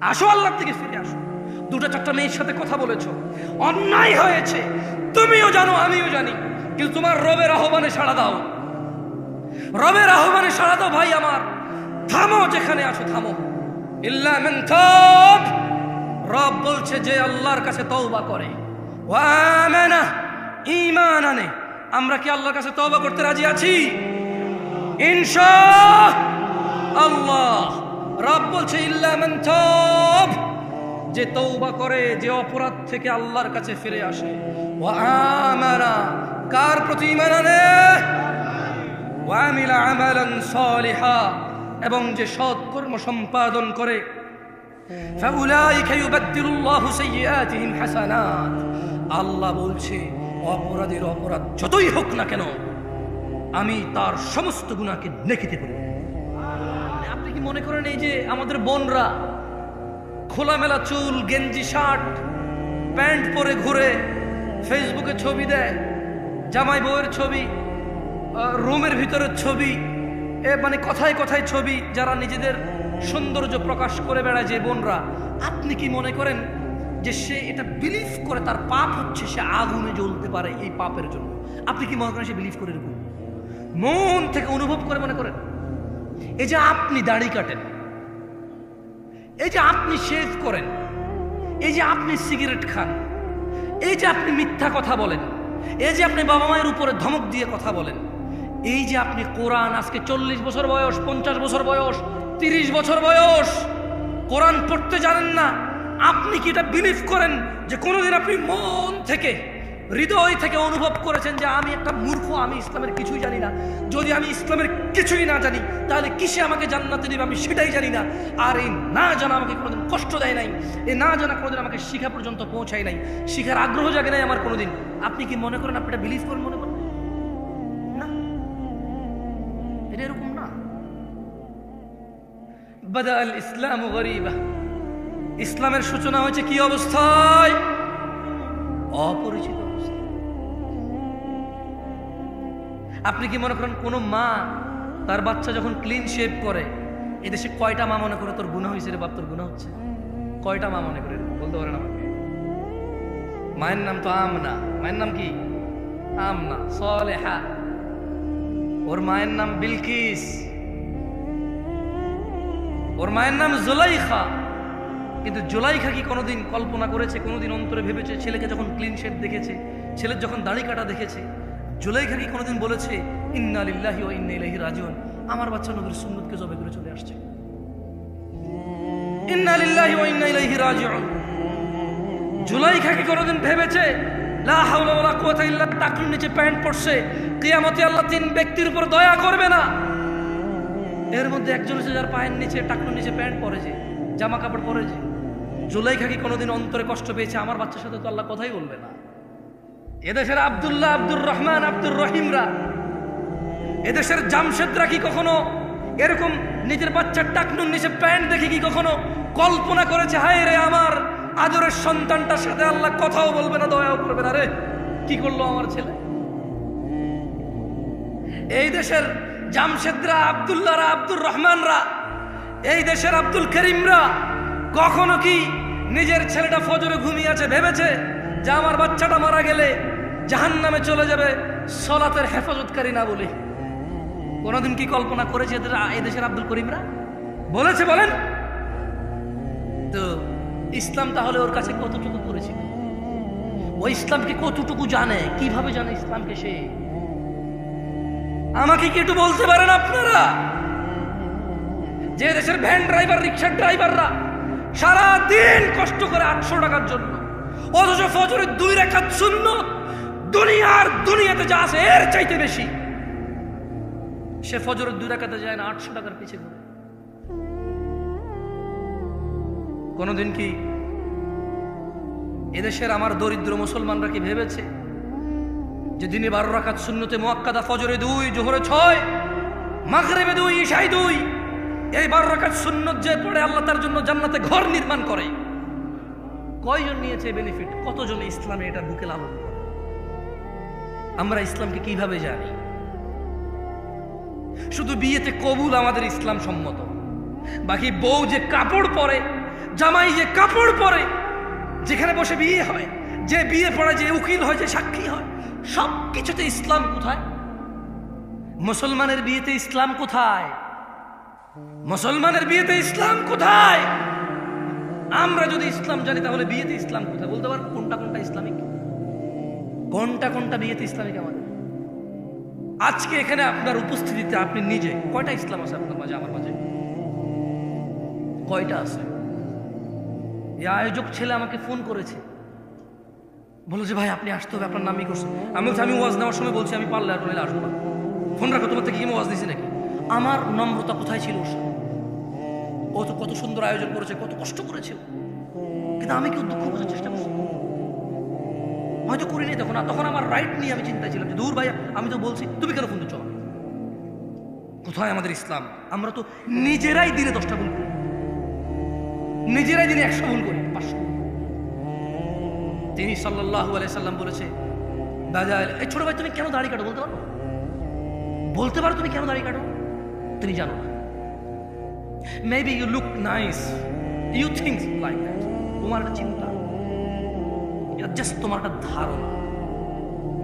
আসো, আল্লাহর দিকে ফিরে আসো। দুটো চারটা মেয়ের সাথে কথা বলেছো, অন্যায় হয়েছে, তুমিও জানো আমিও জানি, কিন্তু তোমার রবের আহ্বানে সাড়া দাও, রবের আহ্বানে সাড়া দাও। ভাই আমার, থামো, যেখানে আছো থামো। ইল্লা মান তাব, রব বলছে যে আল্লাহর কাছে তওবা করে, ওয়া আমানা, ঈমান আনে। আমরা কি আল্লাহর কাছে তওবা করতে রাজি আছি? ইনশাআল্লাহ। রব বলছে ইল্লা মান তাব, যে তওবা করে, যে অপরাধ থেকে আল্লাহর কাছে ফিরে আসে। ওয়া আমানা, কার প্রতি ঈমান আনে? ওয়া আমিলা আমালান সালিহা, এবং যে সৎ কর্ম সম্পাদন করে। ফাউলাইকা ইউবাদদিলুল্লাহু সাইয়্যাতিহিম হাসানাত, আল্লাহ বলছে অপরাধীর অপরাধ যতই হোক না কেন আমি তার সমস্ত গুনাহকে নেকিতে পরিণত করব। আপনি কি মনে করেন এই যে আমাদের বোনরা খোলামেলা চুল, গেঞ্জি, শার্ট, প্যান্ট পরে ঘুরে, ফেসবুকে ছবি দেয়, জামাই বউয়ের ছবি, রুমের ভিতরের ছবি, মানে কথায় কথায় ছবি, যারা নিজেদের সৌন্দর্য প্রকাশ করে বেড়ায় যে বোনরা, আপনি কি মনে করেন যে সে এটা বিলিভ করে তার পাপ হচ্ছে, সে আগুনে জ্বলতে পারে এই পাপের জন্য? আপনি কি মনে করেন সে বিলিভ করে? এরকম মন থেকে অনুভব করে মনে করেন? এই যে আপনি দাড়ি কাটেন, এই যে আপনি শেভ করেন, এই যে আপনি সিগারেট খান, এই যে আপনি মিথ্যা কথা বলেন, এই যে আপনি বাবা মায়ের উপরে ধমক দিয়ে কথা বলেন, এই যে আপনি কোরআন, আজকে 40 বছর বয়স, 50 বছর বয়স, 30 বছর বয়স, কোরআন পড়তে জানেন না, আপনি কি এটা বিলিভ করেন যে কোনোদিন আপনি মন থেকে, হৃদয় থেকে অনুভব করেছেন যে আমি একটা মূর্খ, আমি ইসলামের কিছুই জানি না? যদি আমি ইসলামের কিছুই না জানি তাহলে কিসে আমাকে জান্নাতে দিবে আমি সেটাই জানি না। আর এই না জানা আমাকে কোনোদিন কষ্ট দেয় নাই, এই না জানা কোনোদিন আমাকে শিখা পর্যন্ত পৌঁছায় নাই, শিখার আগ্রহ জাগে নাই আমার কোনোদিন। আপনি কি মনে করেন আপনি এটা বিলিভ করেন? মনে করেন না, এটা এরকম না। বাদা আল ইসলাম গরীবা, ইসলামের সূচনা হয়েছে কি অবস্থায়? অপরিচিত অবস্থা। আপনি কি মনে করেন কোন মা তার বাচ্চা যখন ক্লিন শেভ করে, এদেশে কয়টা মা মনে করে তোর গুনাহ হয়েছে রে বাপ, তোর গুনাহ হচ্ছে? কয়টা মা মনে করে? বলতে পারেন আমাকে? মায়ের নাম তো আমনা। মায়ের নাম কি? আমনা সালেহা। ওর মায়ের নাম বিলকিস, ওর মায়ের নাম জুলাইখা। কিন্তু জুলাইখা কি কোনোদিন কল্পনা করেছে, কোনোদিন অন্তরে ভেবেছে, ছেলেকে যখন ক্লিন শেভ দেখেছে, ছেলের যখন দাড়ি কাটা দেখেছে, জুলাইখা কি কোনোদিন বলেছে ইন্না লিল্লাহি ওয়া ইন্না ইলাইহি রাজিউন, আমার বাচ্চা নবীর সুন্নতকে জবে করে চলে আসছে? ইন্না লিল্লাহি ওয়া ইন্না ইলাইহি রাজিউন। জুলাইখা কি কোনোদিন ভেবেছে লা হাওলা ওয়ালা কুওয়াতা ইল্লা বিল্লাহ, টাকলুর নিচে প্যান্ট পরছে, কিয়ামতে আল্লাহ 3 ব্যক্তির উপর দয়া করবে না? এর মধ্যে একজন হচ্ছে যার পায়ের নিচে, টাকলুর নিচে প্যান্ট পরেছে, জামা কাপড় পরেছে। জুলাইখা কি কোনোদিন অন্তরে কষ্ট পেয়েছে আমার বাচ্চার সাথে তো আল্লাহ কথাই বলবে না? এদেশের আব্দুল্লাহ, আব্দুর রহমান, আব্দুর রহিমরা, এদেশের জামশেদরা কি কখনো এরকম নিজের বাচ্চার টাকনুর নিচে প্যান্ট দেখে কি কখনো কল্পনা করেছে হায় রে আমার আদরের সন্তানটার সাথে আল্লাহ কথাও বলবে না, দয়াও করবে না, রে কি করলো আমার ছেলে? এই দেশের জামশেদরা, আব্দুল্লাহরা, আব্দুর রহমানরা, এই দেশের আব্দুল করিমরা কখনো কি নিজের ছেলেটা ফজরে ঘুমিয়ে আছে ভেবেছে যে আমার বাচ্চাটা মারা গেলে জাহান্নামে চলে যাবে সলাতের হেফাজতকারী না বলে? কোনোদিন কি কল্পনা করেছে এই দেশের আব্দুল করিমরা? বলেছে? বলেন তো। ইসলাম তাহলে ওর কাছে কতটুকু পরিচিত? ওই ইসলামকে কতটুকু জানে? কিভাবে জানে ইসলামকে সে? আমাকে কি একটু বলতে পারেন আপনারা? যে দেশের ভ্যান ড্রাইভার, রিক্সার ড্রাইভাররা সারা দিন কষ্ট করে 800 টাকার জন্য, অথচ ফজরের 2 রাকাত সুন্নত দুনিয়াতে যা আছে এর চাইতে বেশি, সে ফজরের 2 রাকাতে যায় না, 800 টাকার পিছে ঘুরে। কোনদিন কি এদেশের আমার দরিদ্র মুসলমানরা কি ভেবেছে যে দিনে 12 রাকাত সুন্নতে মুআক্কাদা, ফজরে 2, জোহরে 6, মাগরিবে 2, ইশায় 2, এই 12 রাকাত সুন্নত যে পড়ে আল্লাহ তার জন্য জান্নাতে ঘর নির্মাণ করে? কয়জন নিয়েছে বেনিফিট? কতজন ইসলামে এটা বুকে লালন করে? আমরা ইসলামকে কিভাবে জানি? শুধু বিয়েতে কবুল আমাদের ইসলাম সম্মত, বাকি বউ যে কাপড় পরে, জামাই যে কাপড় পরে, যেখানে বসে বিয়ে হয়, যে বিয়ে পড়ে, যে উকিল হয়, যে সাক্ষী হয়, সব কিছুতে ইসলাম কোথায়? মুসলমানের বিয়েতে ইসলাম কোথায়? মুসলমানের বিয়েতে ইসলাম কোথায়? আমরা যদি ইসলাম জানি তাহলে বিয়েতে ইসলাম কোথায় বলতে পারবো? কোনটা কোনটা ইসলামিক, কোনটা কোনটা বিয়েতে ইসলামিক আমাদের? আজকে এখানে আপনার উপস্থিতিতে আপনি নিজে কয়টা ইসলাম আছে আপনার মাঝে, আমার মাঝে? কয়টা আছে? এই আয়োজক ছেলে আমাকে ফোন করেছে, বলো যে ভাই আপনি আসতে হবে, আপনার নামই করছে। আমি ওয়াজ নেওয়ার সময় বলছি আমি পারলে আর নইলে আসবো না, ফোন রাখো, তোমার থেকে কি ওয়াজ দিছি নাকি? আমার নম্রতা কোথায় ছিল? ও তো কত সুন্দর আয়োজন করেছে, কত কষ্ট করেছে, কিন্তু আমি কেউ দুঃখ বোঝার চেষ্টা করছি হয়তো করিনি তখন। তখন আমার রাইট নিয়ে আমি চিন্তায় ছিলাম যে দূর ভাই, আমি তো বলছি, তুমি কেন ফোন দিচ্ছ? কোথায় আমাদের ইসলাম? আমরা তো নিজেরাই দিনে 10টা ভুল করি, নিজেরাই দিনে 100 ভুল করি, 500। তিনি সাল্লাল্লাহু আলাইহি সাল্লাম বলেছে, এই ছোট ভাই তুমি কেন দাড়ি কাটো? বলতে পারো? বলতে পারো তুমি কেন দাড়ি কাটো? তুমি জানো না। Maybe you look nice, you think like that. তোমার একটা চিন্তা, এটা জাস্ট তোমার একটা ধারণা।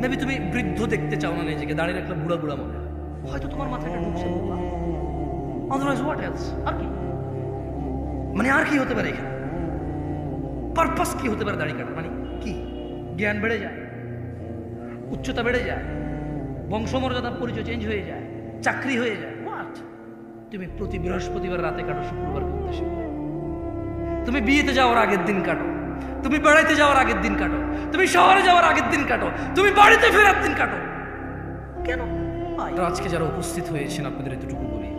মেবি তুমি বৃদ্ধ দেখতে চাও না নিজেকে, দাঁড়িয়ে একটা বুড়া বুড়া মনে হয়, হয়তো তোমার মাথায় একটা ঢুকছে। Otherwise what else? আর কি মানে, আর কি হতে পারে এখানে? পারপাস কি হতে পারে দাড়ি কাটা? মানে কি? জ্ঞান বেড়ে যায়, উচ্চতা বেড়ে যায়, বংশমর্যাদা পরিচয় চেঞ্জ হয়ে যায়, চাকরি হয়ে যায়। হোয়াট? তুমি প্রতি বৃহস্পতিবার রাতে কাটো, শুক্রবার ঘুরতে শিখবে। তুমি বিয়েতে যাওয়ার আগের দিন কাটো, তুমি বেড়াইতে যাওয়ার আগের দিন কাটো, তুমি শহরে যাওয়ার আগের দিন কাটো, তুমি বাড়িতে ফেরার দিন কাটো। কেন? আজকে যারা উপস্থিত হয়েছেন আপনাদের এতটুকু বলি,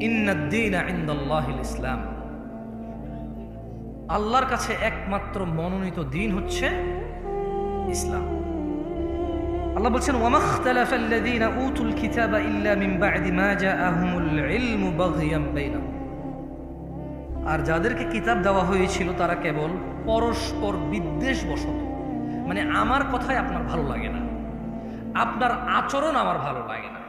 ইন্নাদ-দীনা ইনদাল্লাহিল ইসলাম। আল্লাহর কাছে একমাত্র মনোনীত দিন হচ্ছে ইসলাম। আল্লাহ বলছেন, ওয়ামাখতালাফাল্লাযীনা উতুল কিতাবা ইল্লা মিন বা'দি মা জাআহুমুল ইলমু বাগহিয়াম বাইনাহুম। আর যাদেরকে কিতাব দেওয়া হয়েছিল তারা কেবল পরস্পর বিদ্বেষবশত, মানে আমার কথাই আপনার ভালো লাগে না, আপনার আচরণ আমার ভালো লাগে না,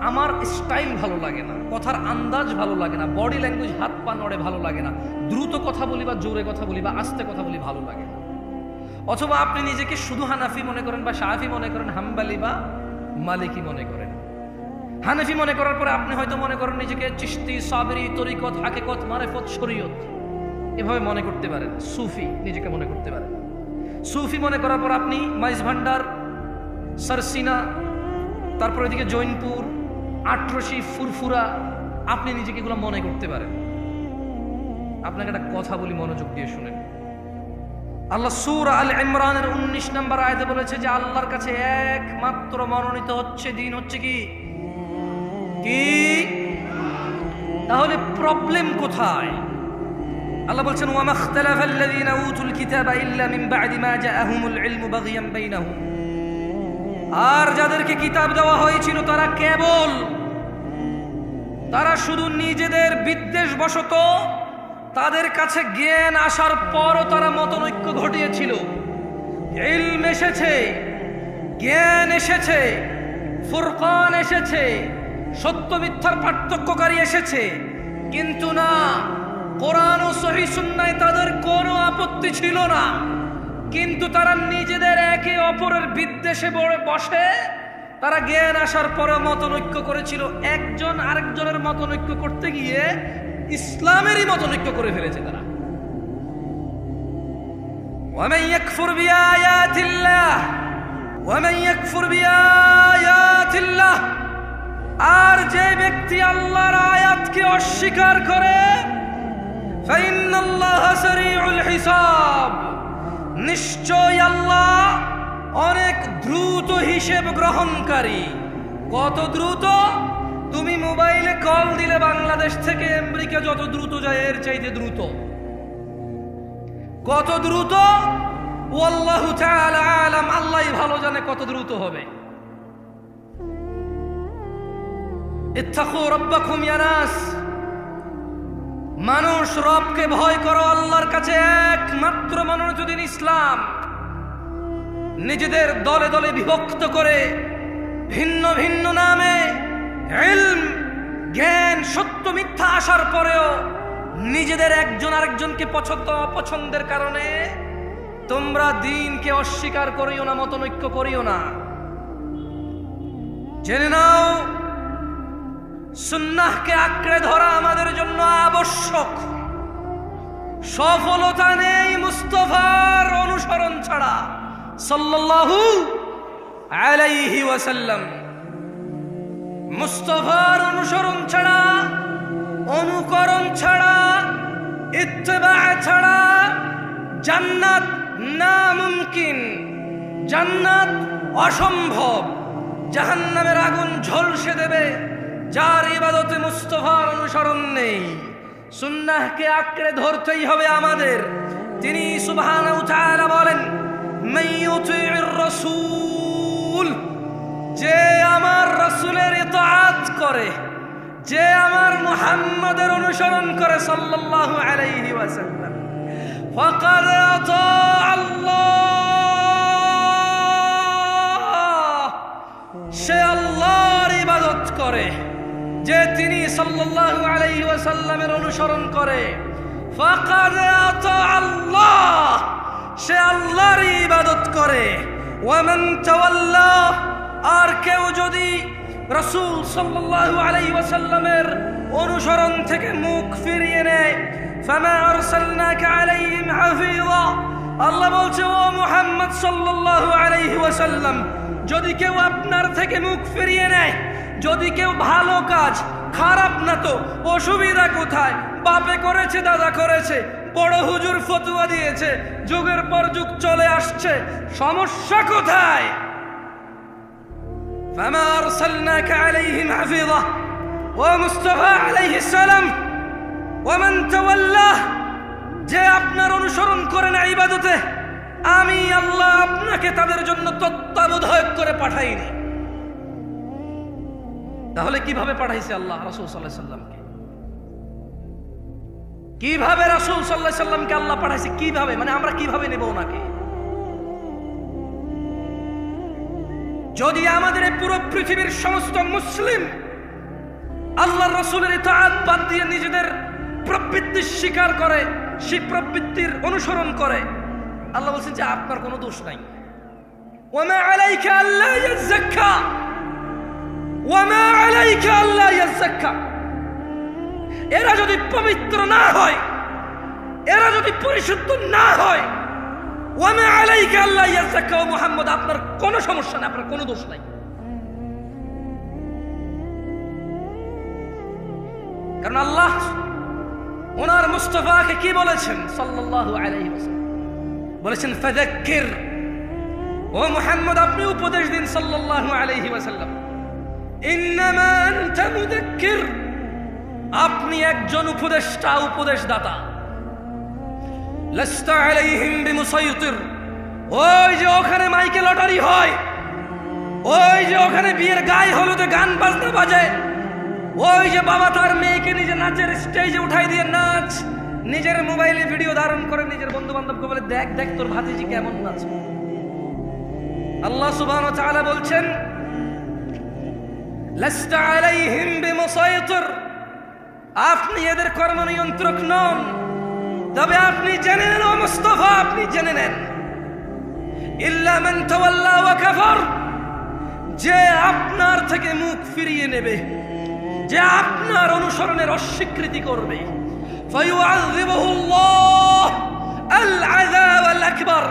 আমার স্টাইল ভালো লাগে না, কথার আন্দাজ ভালো লাগে না, বডি ল্যাঙ্গুয়েজ, হাত পা নড়ে ভালো লাগে না, দ্রুত কথা বলি বা জোরে কথা বলি বা আস্তে কথা বলি ভালো লাগে না। অথবা আপনি নিজেকে শুধু হানাফি মনে করেন বা শাফি মনে করেন, হাম্বালি বা মালিকি মনে করেন। হানাফি মনে করার পরে আপনি হয়তো মনে করেন নিজেকে চিশতি, সাবরি, তরিকত, হাকিকত, মারিফত, শরীয়ত এভাবে মনে করতে পারেন। সুফি নিজেকে মনে করতে পারেন। সুফি মনে করার পর আপনি মাইজ ভান্ডার, সরসিনা, তারপর এদিকে জৈনপুর, আটরশি, ফুরফুরা, আপনি নিজেকে এগুলো মনে করতে পারেন। আপনাকে একটা কথা বলি, মনোযোগ দিয়ে শুনেন। আল্লাহ সূরা আল ইমরানের 19 নম্বর আয়াতে বলেছে যে আল্লাহর কাছে একমাত্র মনোনীত হচ্ছে দিন হচ্ছে কি? তাহলে প্রবলেম কোথায়? আল্লাহ বলছেন, ওয়ামাখতালাফাল্লাযীনা উতুল কিতাবা ইল্লা মিন বা'দি মা জাআহুমুল ইলমু বাগহিয়াম বাইনাহুম। আর যাদেরকে কিতাব দেওয়া হয়েছিল তারা শুধু নিজেদের বিদ্বেষবশত, তাদের কাছে জ্ঞান আসার পরও তারা মতনৈক্য ঘটিয়েছিল। ইলম এসেছে, জ্ঞান এসেছে, ফুরকান এসেছে, সত্য মিথ্যার পার্থক্যকারী এসেছে, কিন্তু না, কোরআন ও সহিহ সুন্নায় তাদের কোনো আপত্তি ছিল না। কিন্তু তারা নিজেদের একে অপরের বিদ্বেষে বসে তারা জ্ঞান আসার পরে মতনৈক্য করেছিল। একজন আরেকজনের মতনৈক্য করতে গিয়ে ইসলামেরই মতনৈক্য করে ফেলেছে তারা। ওয়ামান ইয়াকফুর বিআয়াতিল্লাহ, ওয়ামান ইয়াকফুর বিআয়াতিল্লাহ, আর যে ব্যক্তি আল্লাহর আয়াতকে অস্বীকার করে, ফাইন্নাল্লাহা সারিউল হিসাব, নিশ্চয় আল্লাহ অনেক দ্রুত হিসেব গ্রহণকারী। কত দ্রুত? তুমি মোবাইলে কল দিলে বাংলাদেশ থেকে আমেরিকা যত দ্রুত যায় এর চাইতে দ্রুত। কত দ্রুত? ওয়াল্লাহু তাআলা আলাম, আল্লাহই ভালো জানে কত দ্রুত হবে। ইত্তাকু রাব্বাকুম ইয়া নাস, মানুষ রবকে ভয় করো। আল্লাহর কাছে একমাত্র মনোনীত দিন ইসলাম। নিজেদের দলে দলে বিভক্ত করে ভিন্ন ভিন্ন নামে ইলম, জ্ঞান, সত্য মিথ্যা আসার পরেও নিজেদের একজন আরেকজনকে পছন্দ অপছন্দের কারণে তোমরা দ্বীনকে অস্বীকার করিও না, মতনৈক্য করিও না। জেনে নাও, সুন্নাহকে আঁকড়ে ধরা আমাদের জন্য আবশ্যক। সফলতা নেই মুস্তাফার অনুসরণ ছাড়া, সাল্লাল্লাহু আলাইহি ওয়াসাল্লাম। মুস্তাফার অনুসরণ ছাড়া, অনুকরণ ছাড়া, ইত্তেবা ছাড়া জান্নাত নামুমকিন, জান্নাত অসম্ভব। জাহান্নামের আগুন ঝলসে দেবে যার ইবাদতে মুস্তাফার অনুসরণ নেই। সুন্নাহকে আঁকড়ে ধরতেই হবে আমাদের। তিনি সুবহানাহু ওয়া তাআলা বলেন, মাইয়ুতি'র রাসূল, যে আমার রাসূলের ইতাআত করে, যে আমার মুহাম্মাদের অনুসরণ করে সাল্লাল্লাহু আলাইহি ওয়াসাল্লাম, ফাকাদ আতা আল্লাহ, সে আল্লাহর ইবাদত করে। যে তিনি সাল্লাল্লাহু আলাইহি ওয়াসাল্লামের অনুসরণ করে, ফাকাদ আতা আল্লাহ, সে আল্লাহর ইবাদত করে। ওয়া মান তাওয়াল্লা, আর কেউ যদি রাসূল সাল্লাল্লাহু আলাইহি ওয়াসাল্লামের অনুসরণ থেকে মুখ ফিরিয়ে নেয়, ফামা আরসালনাকা আলাইহিম হাফিযা, আল্লাহ বলছে ও মুহাম্মদ সাল্লাল্লাহু আলাইহি ওয়াসাল্লাম, যদি কেউ আপনার থেকে মুখ ফিরিয়ে নেয়, যদি কেউ ভালো কাজ, খারাপ না তো অসুবিধা কোথায়? বাপে করেছে, দাদা করেছে, বড় হুজুর ফতোয়া দিয়েছে, যুগের পর যুগ চলে আসছে, সমস্যা কোথায়? ফামা আরসালনাকা আলাইহিম হাফিযা ওয়া মুস্তাফা আলাইহিস সালাম ওয়া মান তাওয়াল্লা, যে আপনার অনুসরণ করে না ইবাদতে, আমি আল্লাহ আপনাকে তাদের জন্য তত্ত্বাবধায়ক করে পাঠাইনি। তাহলে কিভাবে পাঠাইছে আল্লাহ রাসূল সাল্লাল্লাহু আলাইহি সাল্লামকে? কিভাবে রাসূল সাল্লাল্লাহু আলাইহি সাল্লামকে আল্লাহ পাঠাইছে? কিভাবে, মানে আমরা কিভাবে নেব ওনাকে? যদি আমাদের এই পুরো পৃথিবীর সমস্ত মুসলিম আল্লাহর রাসূলের ইতাআত বাদ দিয়ে নিজেদের প্রবৃত্তি স্বীকার করে, সেই প্রবৃত্তির অনুসরণ করে, আল্লাহ বলছেন যে আপনার কোনো দোষ নাই। ওয়া মা আলাইকা আল্লা ইয়াযাক্কা, ওয়া মা আলাইকা আল্লা ইয়াযাক্কা। এরা যদি পবিত্র না হয়, এরা যদি পরিশুদ্ধ না হয়, ওয়া মা আলাইকা আল্লা ইয়াযাক্কা, ও মুহাম্মদ আপনার কোনো সমস্যা নাই, আপনার কোনো দোষ নাই। কারণ আল্লাহ ওনার মুস্তাফাকে কি বলেছেন সাল্লাল্লাহু আলাইহি ওয়াসাল্লাম? বলেছেন ফাযাক্কির, ও মুহাম্মদ আপনি উপদেশ দিন সাল্লাল্লাহু আলাইহি ওয়াসাল্লাম। ইন্নামা আনতা মুযাক্কির, আপনি একজন উপদেষ্টা, উপদেশদাতা। লাস্তা আলাইহিম বিমুসাইতির, ওই যে ওখানে মাইকে লটারি হয়, ওই যে ওখানে বিয়ের গায়ে হলুদে গান বাজনা বাজে, ওই যে বাবা তার মেয়েকে নিজে নাচের স্টেজে উঠাই দিয়ে নাচ, নিজের মোবাইলে ভিডিও ধারণ করে নিজের বন্ধু বান্ধবকে বলে দেখ দেখ তোর ভাতিজি কেমন নাচ। আল্লাহ সুবহানাহু ওয়া তাআলা বলছেন লাস্তা আলাইহিম বিমুসাইতির, আপনি এদের কর্ম নিয়ন্ত্রক নন। তবে আপনি জেনে নেন ও মুস্তাফা, আপনি জেনে নেন, ইল্লা মান তাওয়াল্লা ওয়া কাফার, যে আপনার থেকে মুখ ফিরিয়ে নেবে, যে আপনার অনুসরণের অস্বীকৃতি করবে, ফায়ুআযিবুহুল্লাহ আল আযাব আল আকবার,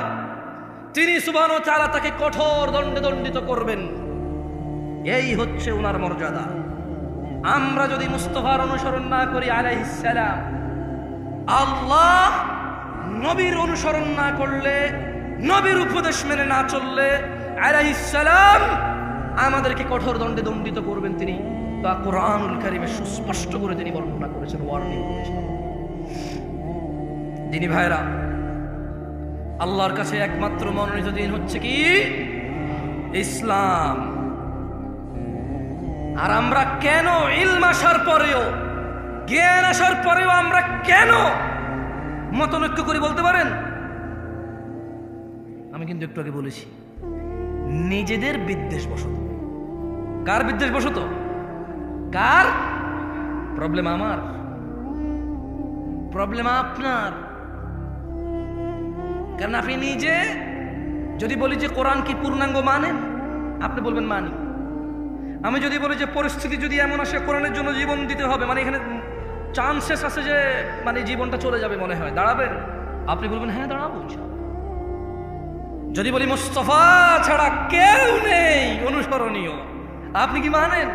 তিনি সুবহানাহু ওয়া তাআলা তাকে কঠোর দণ্ডে দণ্ডিত করবেন। এই হচ্ছে ওনার মর্যাদা। আমরা যদি মুস্তাফার অনুসরণ না করি আলাইহিস সালাম, আল্লাহ নবীর অনুসরণ না করলে, নবীর উপদেশ মেনে না চললে আলাইহিস সালাম আমাদেরকে কঠোর দণ্ডে দণ্ডিত করবেন। তিনি তা কোরআনুল কারীমে সুস্পষ্ট করে তিনি বর্ণনা করেছেন, ওয়ার্নিং করেছেন। দিনী ভাইরা, আল্লাহর কাছে একমাত্র মনোনীত দিন হচ্ছে কি? ইসলাম। আর আমরা কেন ইলম আসার পরেও, জ্ঞান আসার পরেও আমরা কেন মতনৈক্য করি বলতে পারেন? আমি কিন্তু একটু আগে বলেছি, নিজেদের বিদ্বেষ বশত। কার বিদ্বেষ বশত? কার? প্রবলেম আমার, প্রবলেম আপনার। কারণ আপনি নিজে যদি বলি যে কোরআন কি পূর্ণাঙ্গ মানেন, আপনি বলবেন মানি। আমি যদি বলি যে পরিস্থিতি যদি এমন আসে কোরআনের জন্য জীবন দিতে হবে, মানে এখানে চান্সেস আছে যে মানে জীবনটা চলে যাবে, মনে হয় দাঁড়াবেন, আপনি বলবেন হ্যাঁ দাঁড়াবো। যদি বলি মুস্তাফা ছাড়া কেউ নেই অনুসরণীয়, আপনি কি মানেন?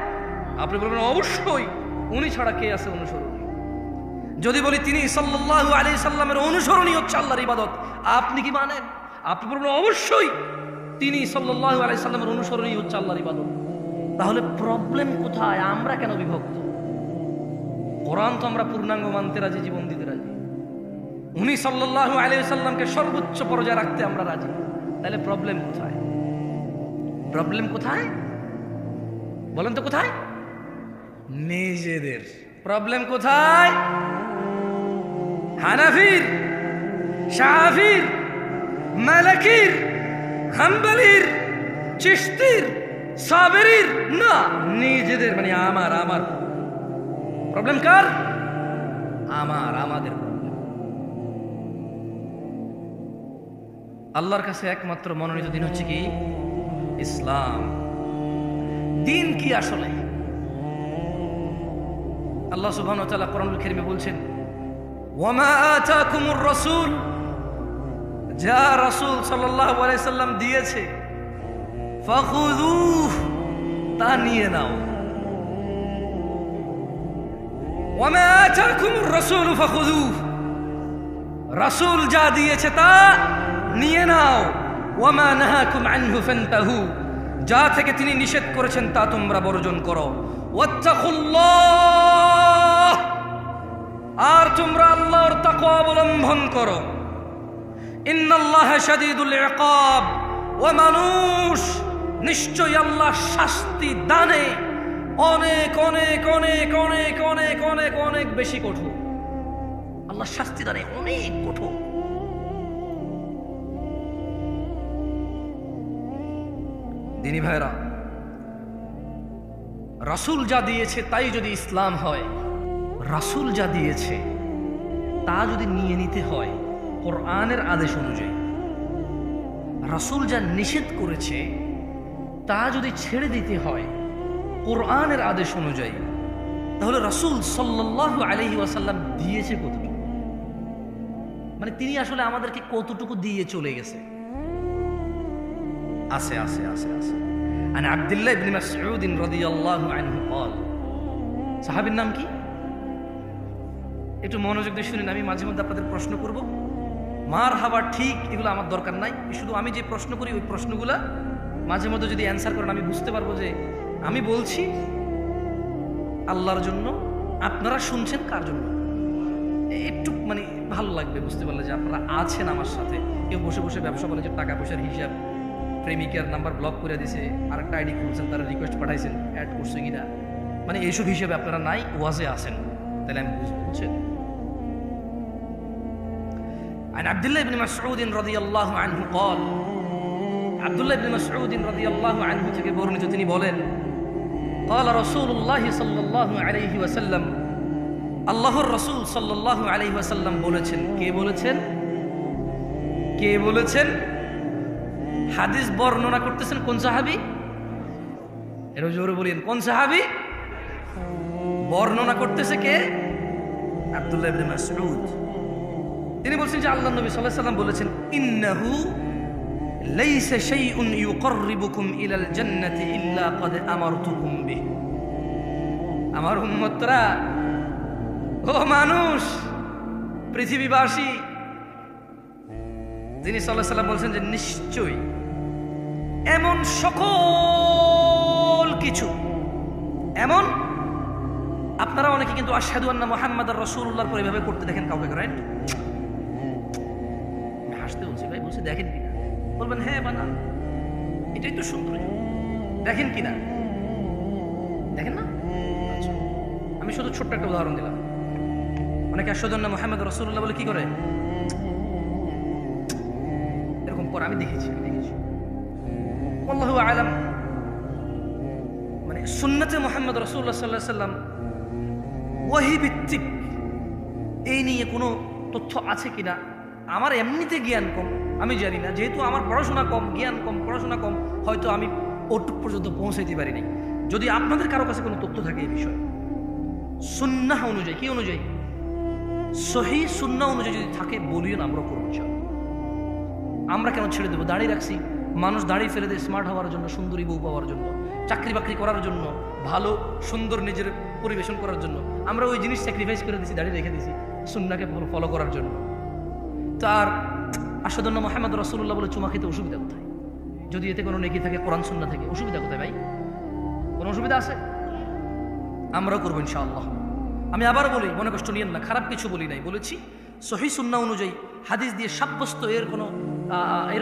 আপনি বলবেন অবশ্যই, উনি ছাড়া কে আছে অনুসরণীয়। যদি বলি তিনি সাল্লাল্লাহু আলাইহি সাল্লামের অনুসরণীয় হচ্ছে আল্লাহর ইবাদত, আপনি কি মানেন? আপনি বলবেন অবশ্যই, তিনি সাল্লাল্লাহু আলাইহি সাল্লামের অনুসরণীয় হচ্ছে আল্লাহর ইবাদত। তাহলে প্রবলেম কোথায়? আমরা কেন বিভক্ত? কোরআন তো আমরা পূর্ণাঙ্গ মানতে রাজি, জীবন দিতে রাজি। উনি সাল্লাল্লাহু আলাইহি সাল্লামকে সর্বোচ্চ পর্যায়ে রাখতে আমরা রাজি। তাহলে প্রবলেম কোথায়? প্রবলেম কোথায় বলেন তো? কোথায়? নিজেদের। প্রবলেম কোথায়? হানাফির, শাফির, মালিকির, হাম্বলির, চিশতির, সাবেরির না, নিজেদের। মানে আমার প্রবলেম কার? আমাদের প্রবলেম। আল্লাহর কাছে একমাত্র মনোনীত দিন হচ্ছে কি? ইসলাম। দিন কি আসলে? আল্লাহ সুবহানাহু ওয়া তাআলা কোরআনুল কারীমে বলছেন, ওয়ামা আতাকুমুর রাসূল, যা রাসূল সাল্লাল্লাহু আলাইহি সাল্লাম দিয়েছে, ফাখুযুহ, তা নিয়ে নাও। ওয়ামা আতাকুমুর রাসূল ফাখুযুহ, রাসূল যা দিয়েছে তা নিয়ে নাও। ওয়ামা নাহাকুম আনহু ফান্তাহু, যা থেকে তিনি নিষেধ করেছেন তা তোমরা বর্জন করো। ওয়াত্তাকুল্লাহ, আর তোমরা আল্লাহর তাকওয়া অবলম্বন করো। ইন্নাল্লাহা শাদীদুল ইকাব, ও মানুষ, নিশ্চয়ই আল্লাহ শাস্তি দানে অনেক অনেক অনেক অনেক অনেক অনেক অনেক বেশি কঠোর। আল্লাহ শাস্তি দানে অনেক কঠোর। দিনী ভাইরা, রাসূল যা দিয়েছে তাই যদি ইসলাম হয়, রাসূল যা দিয়েছে তা যদি নিয়ে নিতে হয় কোরআনের আদেশ অনুযায়ী, রাসূল যা নিষেধ করেছে তা যদি ছেড়ে দিতে হয় কোরআনের আদেশ অনুযায়ী, তাহলে রাসূল সাল্লাল্লাহু আলাইহি ওয়াসাল্লাম দিয়েছে কতটুকু? মানে তিনি আসলে আমাদেরকে কতটুকু দিয়ে চলে গেছে? আছে আছে আছে আছে। আন আব্দুল্লাহ ইবনে মাসউদ রাদিয়াল্লাহু আনহু قال, সাহাবীর নাম কি? একটু মনোযোগ দিয়ে শুনুন। আমি মাঝে মধ্যে আপনাদের প্রশ্ন করব, মার হাবা ঠিক এগুলো আমার দরকার নাই, শুধু আমি যে প্রশ্ন করি ওই প্রশ্নগুলা মাঝে মধ্যে যদি অ্যান্সার করেন আমি বুঝতে পারবো যে আমি বলছি আল্লাহর জন্য, আপনারা শুনছেন কার জন্য। একটু মানে ভালো লাগবে বুঝতে পারলে যে আপনারা আছেন আমার সাথে। কেউ বসে বসে ব্যবসা করে যে টাকা পয়সার হিসাব, প্রেমিকার নাম্বার ব্লক করে দিছে, আরেকটা আইডি খুলছেন, তারা রিকোয়েস্ট পাঠাইছেন, অ্যাড করছে কিনা, মানে এইসব হিসেবে আপনারা নাই, ওয়াজে আছেন। তাহলে আমি বুঝছেন। عن عبد الله بن مسعود رضي الله عنه قال, আব্দুল্লাহ ইবনে মাসউদ রাদিয়াল্লাহু আনহু থেকে বর্ণিত, তিনি বলেন, قال رسول الله صلى الله عليه وسلم, আল্লাহর রাসূল সাল্লাল্লাহু আলাইহি ওয়াসাল্লাম বলেছেন। কে বলেছেন? কে বলেছেন? হাদিস বর্ণনা করতেছেন কোন সাহাবী? এর জোরে বলেন, কোন সাহাবী? বর্ণনা করতেছে কে? আব্দুল্লাহ ইবনে মাসউদ। তিনি বলছেন যে আল্লাহর নবী সাল্লাল্লাহু আলাইহি ওয়াসাল্লাম বলেছেন, ইন্নাহু লাইসা শাইউন ইউকাররিবুকুম ইলাল জান্নাতি ইল্লা ক্বাদ আমারতুকুম বিহি। আমার উম্মতরা, ও মানুষ, পৃথিবীবাসী, যিনি সাল্লাল্লাহু আলাইহি ওয়াসাল্লাম বলছেন যে নিশ্চয়ই এমন সকল কিছু, এমন, আপনারা অনেকে কিন্তু আশহাদু আন্না মুহাম্মাদার রাসূলুল্লাহর পর এভাবে করতে দেখেন কাউকে, রাইট? হাসতে বলছি ভাই, বলছি দেখেন কিনা? বলবেন হ্যাঁ বানা, এটাই তো সুন্দর। দেখেন কিনা? দেখেন না? আচ্ছা, আমি শুধু ছোট্ট একটা উদাহরণ দিলাম। অনেকে আশহাদু আন্না মুহাম্মাদার রাসূলুল্লাহ বলে কি করে? এরকম করে আমি দেখেছি। আল্লাহু আ'লাম, মানে সুন্নতে মুহাম্মদ রাসূলুল্লাহ সাল্লাল্লাহু আলাইহি ওয়াসাল্লাম ওহী ভিত্তিক এই নিয়ে কোনো তথ্য আছে কিনা। আমার এমনিতে জ্ঞান কম, আমি জানি না, যেহেতু আমার পড়াশোনা কম, জ্ঞান কম, পড়াশোনা কম, হয়তো আমি ওটুক পর্যন্ত পৌঁছাইতে পারিনি। যদি আপনাদের কারো কাছে কোনো তথ্য থাকে এই বিষয়ে, সুন্নাহ অনুযায়ী, কি অনুযায়ী, সহি সুন্নাহ অনুযায়ী যদি থাকে বলিও না, আমরা করবো। আমরা কেন ছেড়ে দেবো? দাড়ি রাখছি, মানুষ দাড়ি ফেলে দেয় স্মার্ট হওয়ার জন্য, সুন্দরী বউ পাওয়ার জন্য, চাকরি বাকরি করার জন্য, ভালো সুন্দর নিজের পরিবেশন করার জন্য। আমরা ওই জিনিস স্যাক্রিফাইস করে দিছি, দাড়ি রেখে দিছি সুন্নাহকে ফলো করার জন্য। তার আসাদুল্লাহ মোহাম্মদ রাসূলুল্লাহ বলে চুমা খেতে অসুবিধা কোথায়? যদি এতে কোনো নেকি থাকে কোরআন সুন্নাহ থেকে, অসুবিধা কোথায় ভাই? কোনো অসুবিধা আছে? আমরাও করবো ইনশাআল্লাহ। আমি আবার বলি, মনে কষ্ট নিয়েন না, খারাপ কিছু বলি নাই, বলেছি সহিহ সুন্নাহ অনুযায়ী হাদিস দিয়ে সাব্যস্ত এর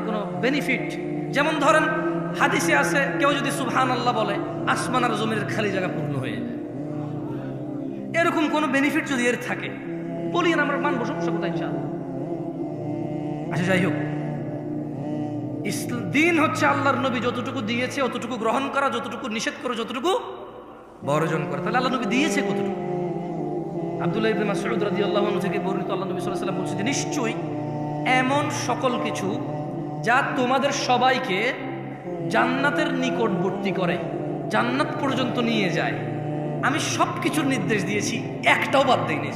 কোনো বেনিফিট। যেমন ধরেন হাদিসে আছে কেউ যদি সুবহানাল্লাহ বলে আসমান আর জমিনের খালি জায়গা পূর্ণ হয়ে যায়, এরকম কোনো বেনিফিট যদি এর থাকে বলিয়েন, আমরা মানবো, সমস্যা কোথায় ইনশাআল্লাহ। আচ্ছা যাই হোক, দিন হচ্ছে আল্লাহর নবী যতটুকু দিয়েছে অতটুকু গ্রহণ করা, যতটুকু নিষেধ করে যতটুকু বর্জন করা। তাহলে আল্লাহ নবী দিয়েছে কতটুকু? আব্দুল্লাহ ইবনে মাসউদ রাদিয়াল্লাহু আনহু থেকে বর্ণিত, আল্লাহ নবী সাল্লাল্লাহু আলাইহি ওয়াসাল্লাম বলছেন যে নিশ্চয়ই এমন সকল কিছু যা তোমাদের সবাইকে জান্নাতের নিকটবর্তী করে, জান্নাত পর্যন্ত নিয়ে যায়, আমি সব কিছুর নির্দেশ দিয়েছি, একটাও বাদ দেই নাই।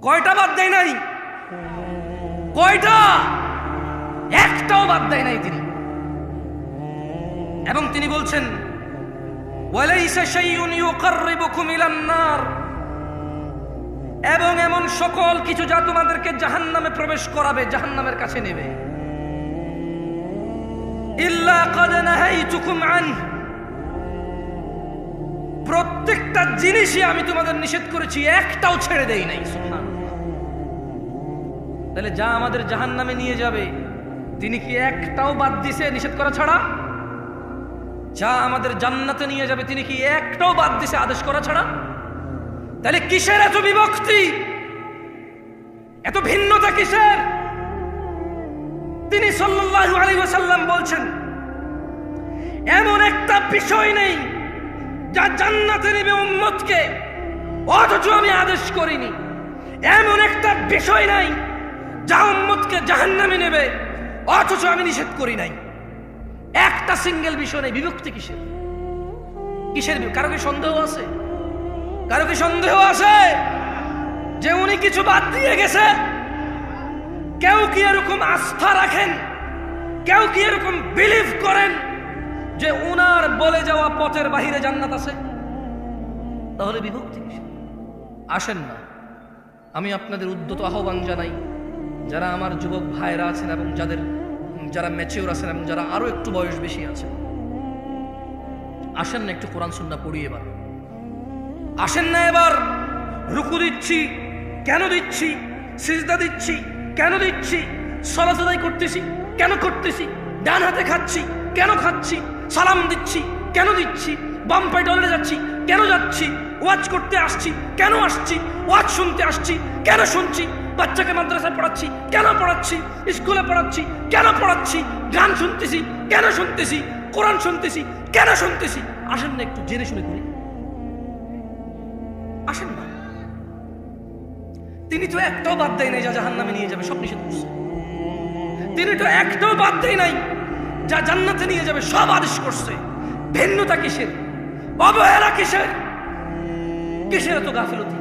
কয়টা বাদ দেয় নাই? কয়টা? একটাও বাদ দেয় নাই তিনি। এবং তিনি বলছেন ওয়ালাইসা শাইউন ইউকাররিবুকুম ইলান নার, এবং এমন সকল কিছু যা তোমাদেরকে জাহান্নামে প্রবেশ করাবে, জাহান্নামের কাছে নেবে, ইল্লা ক্বাদ নাহাইতুকুম আনহু, প্রত্যেকটা জিনিসই আমি তোমাদের নিষেধ করেছি, একটাও ছেড়ে দেই নাই। সুবহানাল্লাহ। তাহলে যা আমাদের জাহান্নামে নিয়ে যাবে তিনি কি একটাও বাদ দিছে নিষেধ করা ছাড়া? যা আমাদের জান্নাতে নিয়ে যাবে তিনি কি একটাও বাদ দিছে আদেশ করা ছাড়া? তাহলে কিসের এত বিভক্তি, এত ভিন্নতা কিসের? তিনি সাল্লাল্লাহু আলাইহি ওয়াসাল্লাম বলছেন এমন একটা বিষয় নেই যা জান্নাতে নেবে উম্মতকে অথচ আমি আদেশ করিনি, এমন একটা বিষয় নাই যা উম্মতকে জাহান্নামে নেবে অথচ আমি নিষেধ করি নাই। একটা সিঙ্গেল বিষয় নেই, বিভক্তি কিসের? কিসের? কারো কি সন্দেহ আছে? কারো কি সন্দেহ আছে যে উনি কিছু বাদ দিয়ে গেছে? কেউ কি এরকম আস্থা রাখেন, কেউ কি এরকম বিলিভ করেন যে উনার বলে যাওয়া পথের বাহিরে জান্নাত আছে? তাহলে বিভক্তি কিসের? আসেন না, আমি আপনাদের উদ্যত আহ্বান জানাই, যারা আমার যুবক ভাইরা আছেন এবং যারা ম্যাচিওর আছেন এবং যারা আরো একটু বয়স বেশি আছেন, আসেন না একটু কোরআন সুন্নাহ পড়ি এবার। আসেন না এবার রুকু দিচ্ছি কেন দিচ্ছি, সিজদা দিচ্ছি কেন দিচ্ছি, সালাত আদায় করতেছি কেন করতেছি, ডান হাতে খাচ্ছি কেন খাচ্ছি, সালাম দিচ্ছি কেন দিচ্ছি, বাম পায়ে টয়লেটে যাচ্ছি কেন যাচ্ছি, ওয়াজ করতে আসছি কেন আসছি, ওয়াজ শুনতে আসছি কেন শুনছি, বাচ্চাকে মাদ্রাসায় পড়াচ্ছি কেন পড়াচ্ছি, স্কুলে পড়াচ্ছি কেন পড়াচ্ছি, গান শুনতেছি কেন শুনতেছি, কোরআন শুনতেছি কেন শুনতেছি। আসেন না একটু জেনে শুনে করি। আসেন না। তিনি তো একটাও বাদ দেয় নাই যা জাহান্নামে নিয়ে যাবে, সব নিষেধ করছে। তিনি তো একটাও বাদ দেয় নাই যা জান্নাতে নিয়ে যাবে, সব আদেশ করছে। ভিন্নতা কিসের? অবহেলা কিসের? কিসের এত গাফিলতি?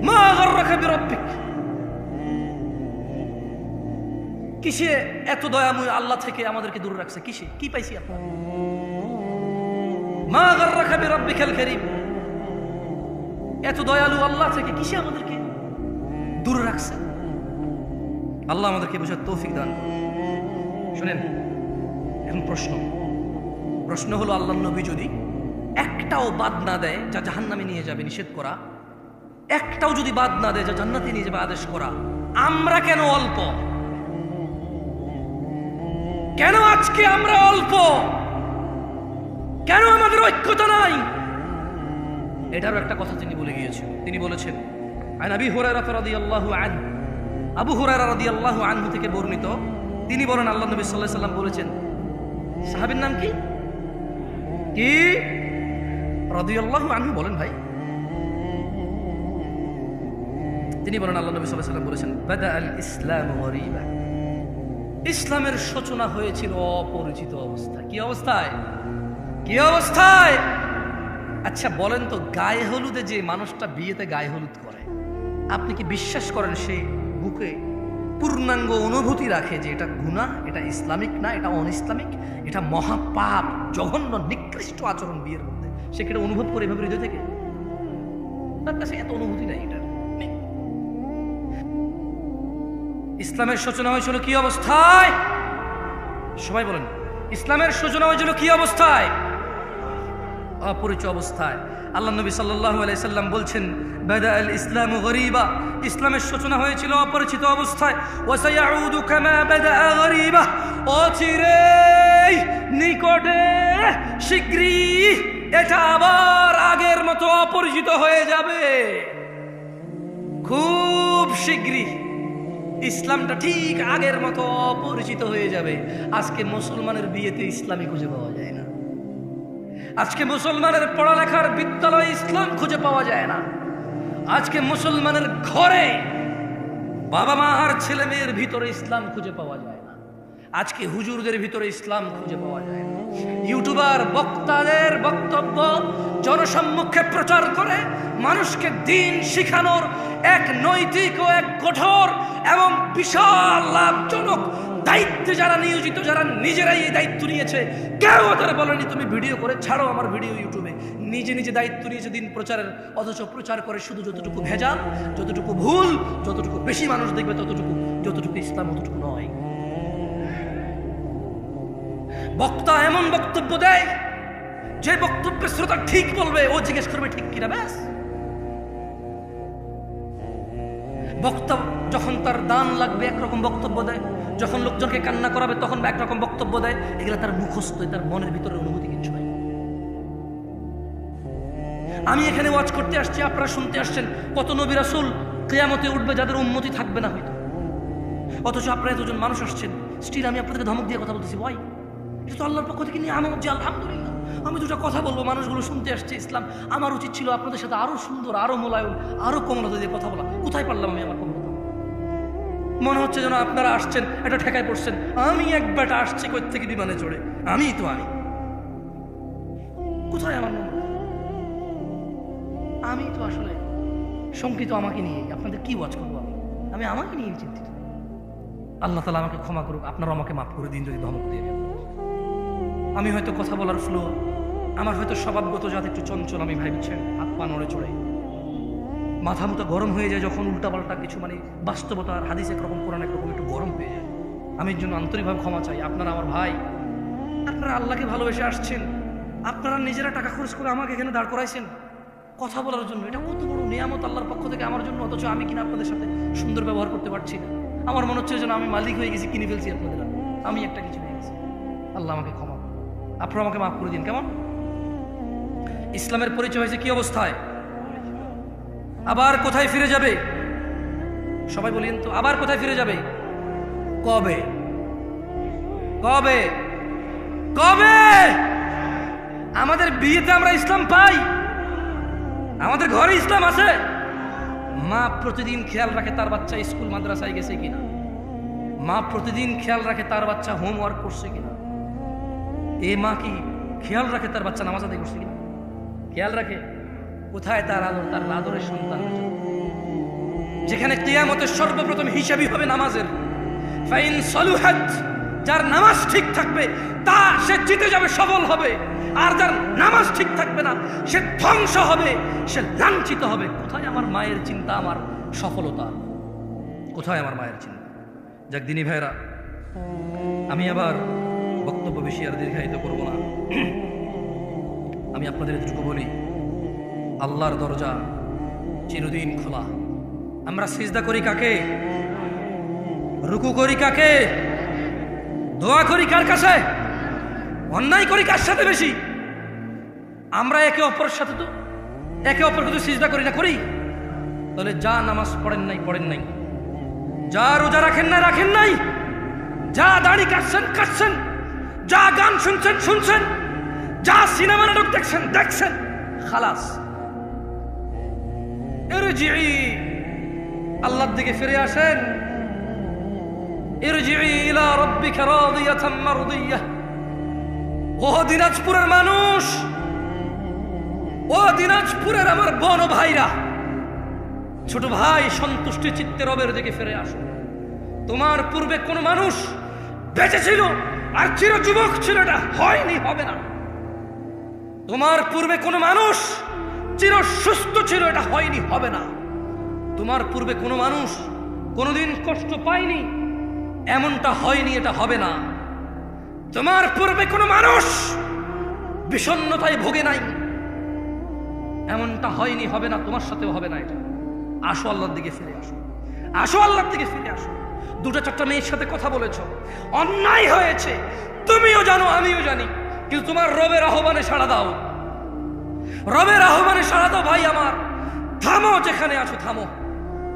মা গাররাকা বিরাব্বিক, কিসে এত দয়াময় আল্লাহ থেকে আমাদেরকে দূরে রাখছে? কিসে? কি পাইছি আমরা? মা গাররাকা বিরাব্বিকাল কারীম, এত দয়ালু আল্লাহ থেকে কিসে আমাদেরকে দূরে রাখছে? আল্লাহ আমাদেরকে বোঝার তৌফিক দান করুন। শুনেন, এখন প্রশ্ন হলো, আল্লাহর নবী যদি একটাও বাদ না দেয় যা জাহান্নামে নিয়ে যাবে নিষেধ করা, একটাও যদি বাদ না দেয় যা জান্নাতে নিয়ে যাবে আদেশ করা, আমরা কেন অল্প? কেন আজকে আমরা অল্প? কেন আমাদের ঐক্যতা নাই? এটারও একটা কথা তিনি বলে গিয়েছেন। তিনি বলেছেন আন আবি হুরায়রা রাদিয়াল্লাহু আনহু, আবু হুরায়রা রাদিয়াল্লাহু আনহু থেকে বর্ণিত, তিনি বলেন আল্লাহ নবী সাল্লাল্লাহু আলাইহি ওয়াসাল্লাম বলেছেন, সাহাবীর নাম কি কি রাদিয়াল্লাহু আনহু বলেন ভাই, তিনি বলেন, আল্লাহ নবী সাল্লাল্লাহু আলাইহি ওয়াসাল্লাম বলেছেন, বাদা আল ইসলাম গরীবা, ইসলামের সূচনা হয়েছিল অপরিচিত অবস্থায়। কি অবস্থায়? কি অবস্থায়? আচ্ছা বলেন তো, গায়ে হলুদে যে মানুষটা বিয়েতে গায়ে হলুদ করে, আপনি কি বিশ্বাস করেন সে বুকে পূর্ণাঙ্গ অনুভূতি রাখে যে এটা গুনাহ, এটা ইসলামিক না, এটা অন ইসলামিক, এটা মহাপাপ, জঘন্য নিকৃষ্ট আচরণ বিয়ের মধ্যে? সে কি এটা অনুভব করে এভাবে হৃদয় থেকে? তার কাছে এত অনুভূতি নাই এটা। ইসলামের সূচনা হয়েছিল কি অবস্থায়? সবাই বলেন, ইসলামের সূচনা হয়েছিল কি অবস্থায়? অপরিচিত অবস্থায়। আল্লাহ নবী সাল্লাল্লাহু আলাইহি সাল্লাম বলছেন, বাদা আল ইসলাম গরীবা, ইসলামের সূচনা হয়েছিল অপরিচিত অবস্থায়। ওয়া সায়াউদু কামা বাদা গরীবা, অচিরেই, নিকটে, শীঘ্রই এটা আবার আগের মতো অপরিচিত হয়ে যাবে। খুব শীঘ্রই ইসলামটা ঠিক আগের মতো অপরিচিত হয়ে যাবে। আজকে মুসলমানের বিয়েতে ইসলামই খুঁজে পাওয়া যায় না। আজকে মুসলমানের পড়ালেখার বিদ্যালয়ে ইসলাম খুঁজে পাওয়া যায় না। আজকে মুসলমানের ঘরে বাবা মা আর ছেলে মেয়ের ভিতরে ইসলাম খুঁজে পাওয়া যায় না। আজকে হুজুরদের ভিতরে ইসলাম খুঁজে পাওয়া যায় না। ইউটিউবার বক্তাদের বক্তব্য জনসম্মুখে প্রচার করে মানুষকে দিন শিখানোর এক নৈতিক ও এক কঠোর এবং বিশাল লাভজনক দায়িত্বে যারা নিয়োজিত, যারা নিজেরাই এই দায়িত্ব নিয়েছে, কেউ ওদের বলেনি তুমি ভিডিও করে ছাড়ো আমার ভিডিও ইউটিউবে। নিজে নিজে দায়িত্ব নিয়েছে দিন প্রচারের, অথচ প্রচার করে শুধু যতটুকু ভেজাল, যতটুকু ভুল, যতটুকু বেশি মানুষ দেখবে ততটুকু, যতটুকু ইসলাম অতটুকু নয়। বক্তা এমন বক্তব্য দেয় যে বক্তব্যের শ্রোতা ঠিক বলবে, ও জিজ্ঞেস করবে ঠিক কিনা, ব্যাস। বক্তা যখন তার দান লাগবে একরকম বক্তব্য দেয়, যখন লোকজনকে কান্না করাবে তখন একরকম বক্তব্য দেয়। এগুলো তার মুখস্থ, তার মনের ভিতরে অনুভূতি কিছু নাই। আমি এখানে ওয়াজ করতে আসছি, আপনারা শুনতে আসছেন। কত নবী রাসূল কিয়ামতে উঠবে যাদের উম্মতি থাকবে না হয়তো, অথচ আপনারা এতজন মানুষ আসছেন, স্টিল আমি আপনাদেরকে ধমক দিয়ে কথা বলতেছি। ভাই, এটা তো আল্লাহর পক্ষ থেকে নিয়ে আমার যে আলহামদুলিল্লাহ আমি দুটা কথা বলবো, মানুষগুলো শুনতে আসছে ইসলাম। আমার উচিত ছিল আপনাদের সাথে আরো সুন্দর, আরো মোলায়ম, আরো কোমলতা দিয়ে কথা বলা। কোথায় পারলাম আমি আমার কোমলতা? মনে হচ্ছে যেন আপনারা আসছেন এটা ঠেকায় পড়ছেন। আমি এক বেটা আসছি কই থেকে বিমানে চড়ে, আমি কোথায় আমার মন? আমি তো আসলে শঙ্কিত আমাকে নিয়ে। আপনাদের কি ওয়াজ করবো আমি আমাকে নিয়ে চিন্তিত। আল্লাহ তাআলা আমাকে ক্ষমা করুক, আপনারা আমাকে মাফ করে দিন যদি ধমক দিয়ে দেন। আমি হয়তো কথা বলার ফ্লো, আমার হয়তো স্বভাবগত যাতে একটু চঞ্চল, আমি ভাবছেন হাত পা নড়ে চড়ে, মাথা মুথা গরম হয়ে যায় যখন উল্টাপাল্টা কিছু, মানে বাস্তবতা আর হাদিস একরকম, কোরআন একরকম, একটু গরম হয়ে যায়। আমি এর জন্য আন্তরিকভাবে ক্ষমা চাই। আপনারা আমার ভাই, আপনারা আল্লাহকে ভালোবেসে আসছেন, আপনারা নিজেরা টাকা খরচ করে আমাকে এখানে দাঁড় করাইছেন কথা বলার জন্য। এটা কত বড় নিয়ামত আল্লাহর পক্ষ থেকে আমার জন্য, অথচ আমি কিনা আপনাদের সাথে সুন্দর ব্যবহার করতে পারছি না। আমার মনে হচ্ছে যেন আমি মালিক হয়ে গেছি, কিনে ফেলছি আপনাদের, আমি একটা কিছু হয়ে গেছি। আল্লাহ আমাকে ক্ষমা, আপনারা আমাকে মাফ করে দিন। কেমন ইসলামের পরিচয় হয়েছে কি অবস্থায়? আবার কোথায় ফিরে যাবে? সবাই বলেন তো, আবার কোথায় ফিরে যাবে? কবে কবে কবে? আমাদের বিয়েতে আমরা ইসলাম পাই, আমাদের ঘরে ইসলাম আছে। মা প্রতিদিন খেয়াল রাখে তার বাচ্চা স্কুল মাদ্রাসায় গেছে কিনা, মা প্রতিদিন খেয়াল রাখে তার বাচ্চা হোমওয়ার্ক করছে কিনা। এ মা কি খেয়াল রাখে তার বাচ্চা নামাজ আদায় করছে কিনা? খেয়াল রাখে। কোথায় তার আদর, তার আদরের সন্তান, যেখানে কিয়ামতের সর্বপ্রথম হিসাবই হবে নামাজের। ফাইন সলুহাত, যার নামাজ ঠিক থাকবে তা সে জিতে যাবে, সফল হবে। আর যার নামাজ ঠিক থাকবে না সে ধ্বংস হবে, সে লাঞ্ছিত হবে। কোথায় আমার মায়ের চিন্তা, আমার সফলতা? কোথায় আমার মায়ের চিন্তা? যাক দিনী ভাইরা, আমি আবার বক্তব্য বেশি আর দীর্ঘায়িত করব না। আমি আপনাদের এতটুকু বলি, আল্লাহর দরজা চিরদিন খোলা। আমরা সিজদা করি কাকে? রুকু করি কাকে? দোয়া করি কার কাছে? অন্যায় করি কার সাথে বেশি? আমরা একে অপরের সাথে তো একে অপরকে তো সিজদা করি না, করি? তাহলে যা নামাজ পড়েন নাই, যা রোজা রাখেন নাই, যা দাড়ি কাটছেন, যা গান শুনছেন, যা সিনেমা নাটক দেখছেন, খালাস। ইরজিই আল্লাহর দিকে ফিরে আসেন। ইরজিই ইলা রাব্বিকা রাদিয়াতাম মারদিয়াহ। ও দিনাজপুরের মানুষ, ও দিনাজপুরের আমার বোন ও ভাইরা, ছোট ভাই, সন্তুষ্টি চিত্তে রবের দিকে ফিরে আসো। তোমার পূর্বে কোন মানুষ বেঁচে ছিল আর চির যুবক ছিল, এটা হয়নি, হবে না। তোমার পূর্বে কোন মানুষ চির সুস্থ ছিল, এটা হয়নি, হবে না। তোমার পূর্বে কোন মানুষ কোনোদিন কষ্ট পায়নি, এমনটা হয়নি, এটা হবে না। তোমার পূর্বে কোন মানুষ বিষণ্ণতায় ভোগে নাই, এমনটা হয়নি, হবে না, তোমার সাথেও হবে না এটা। আসো আল্লাহর দিকে ফিরে আসো, আসো আল্লাহর দিকে ফিরে আসো। দুটো চারটা মেয়ের সাথে কথা বলেছ, অন্যায় হয়েছে, তুমিও জানো আমিও জানি, কিন্তু তোমার রবের আহ্বানে সাড়া দাও, রবের আহ্বানে সাড়া দাও। ভাই আমার, থামো, যেখানে আছো থামো।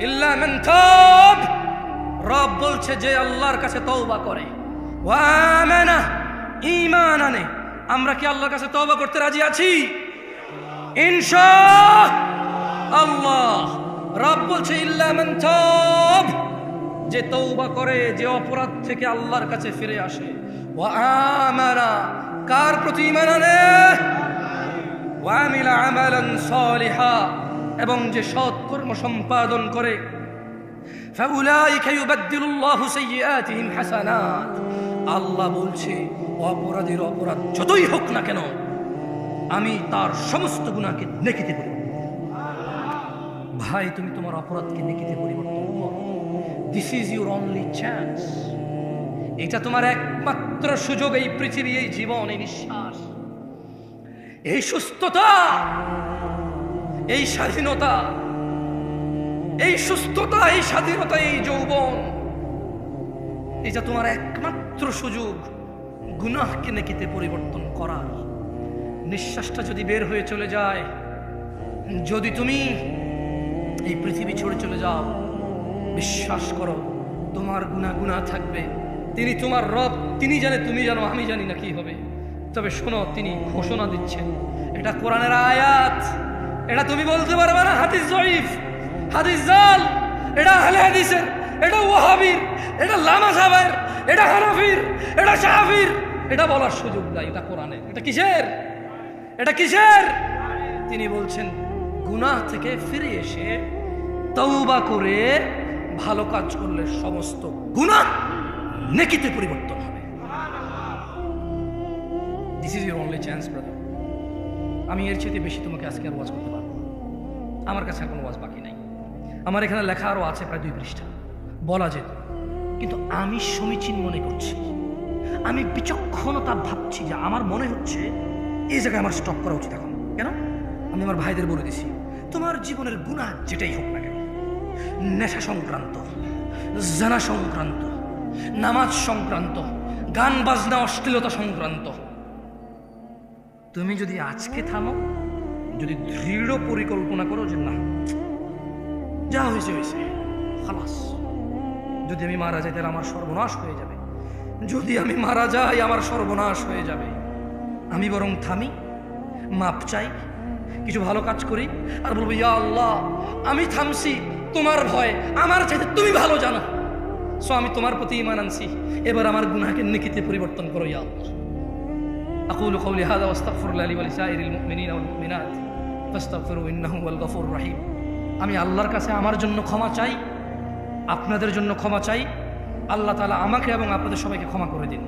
ইল্লা মান তাব, রব বলছে যে আল্লাহর কাছে তওবা করে, ওয়া আমানা, ঈমান আনে। আমরা কি আল্লাহর কাছে তওবা করতে রাজি আছি? ইনশাআল্লাহ। রব বলছে ইল্লা মান তাব, যে তওবা করে, যে অপরাধ থেকে আল্লাহর কাছে ফিরে আসে। ওয়া আমানা, কার প্রতি ঈমান আনে? ওয়া আমিলা আমালান সালিহা, এবং যে সৎ কর্ম সম্পাদন করে। ফাউলাইকা ইউবাদদিলুল্লাহু সাইয়্যাতিহিম হাসানাত। আল্লাহ বলছে অপরাধীর অপরাধ যতই হোক না কেন, আমি তার সমস্ত গুনাহকে নেকিতে পরিবর্তন করব। ভাই, তুমি তোমার অপরাধকে নেকিতে পরিবর্তন করো। This is your only chance. এটা তোমার একমাত্র সুযোগ, এই পৃথিবী, এই জীবন, এই নিঃশ্বাস, এই সুস্থতা, এই স্বাধীনতা, এই সুস্থতা, এই স্বাধীনতা, এই যৌবন, এটা তোমার একমাত্র সুযোগ গুনাহকে নেকিতে পরিবর্তন করার। নিঃশ্বাসটা যদি বের হয়ে চলে যায়, যদি তুমি এই পৃথিবী ছেড়ে চলে যাও, বিশ্বাস করো তোমার গুনাহ থাকবে। তিনি তোমার রব, তিনি জানে, তুমি জানো, আমি জানি না কি হবে। তবে শোনো, তিনি ঘোষণা দিচ্ছেন, এটা কোরআনের আয়াত, এটা তুমি বলতে পারবে না হাদিস জয়ীফ, হাদিস জাল, এটা আহলে হাদিসের, এটা ওয়াহাবির, এটা লামা সাহেবের, এটা হানাফির, এটা শাফির, এটা বলার সুযোগ নাই। এটা কোরআনের। এটা কিসের? এটা কিসের? তিনি বলছেন গুনাহ থেকে ফিরে এসে তওবা করে ভালো কাজ করলে সমস্ত গুনাহ নেকিতে পরিবর্তন হবে। This is your only chance brother. আমি এর চেয়ে বেশি তোমাকে আজকে আর ওয়াজ করতে পারবো না। আমার কাছে আর কোনো ওয়াজ বাকি নাই। আমার এখানে লেখা আরও আছে প্রায় 2 পৃষ্ঠা, বলা যেত, কিন্তু আমি সমীচীন মনে করছি, আমি বিচক্ষণতা ভাবছি যে আমার মনে হচ্ছে এই জায়গায় আমার স্টপ করা উচিত এখন। কেন? আমি আমার ভাইদের বলে দিছি, তোমার জীবনের গুনাহ যেটাই হোক না কেন, নেশা সংক্রান্ত, জানা সংক্রান্ত, নামাজ সংক্রান্ত, গান বাজনা অশ্লীলতা সংক্রান্ত, তুমি যদি আজকে থামো, যদি দৃঢ় পরিকল্পনা করো যে না, যা হয়েছে হয়েছে, খালাস, যদি আমি মারা যাই তাহলে আমার সর্বনাশ হয়ে যাবে, যদি আমি মারা যাই আমার সর্বনাশ হয়ে যাবে, আমি বরং থামি, মাপ চাই, কিছু ভালো কাজ করি, আর বলবো ইয়া আল্লাহ, আমি থামছি তোমার ভয়, আমার চাইতে তুমি ভালো জানো, সো আমি তোমার প্রতি ঈমান আনছি, এবার আমার গুনাহকে নেকিতে পরিবর্তন করো ইয়া আল্লাহ। আকুলু কওলি হাযা ওয়াস্তাগফিরুল্লাহ লি ওয়া লিসাইরিল মুমিনিনা ওয়াল মুমিনাত ফাস্তাগফিরু ইন্নাহু হুয়াল গফুরুর রহিম। আমি আল্লাহর কাছে আমার জন্য ক্ষমা চাই, আপনাদের জন্য ক্ষমা চাই। আল্লাহ তাআলা আমাকে এবং আপনাদের সবাইকে ক্ষমা করে দিন।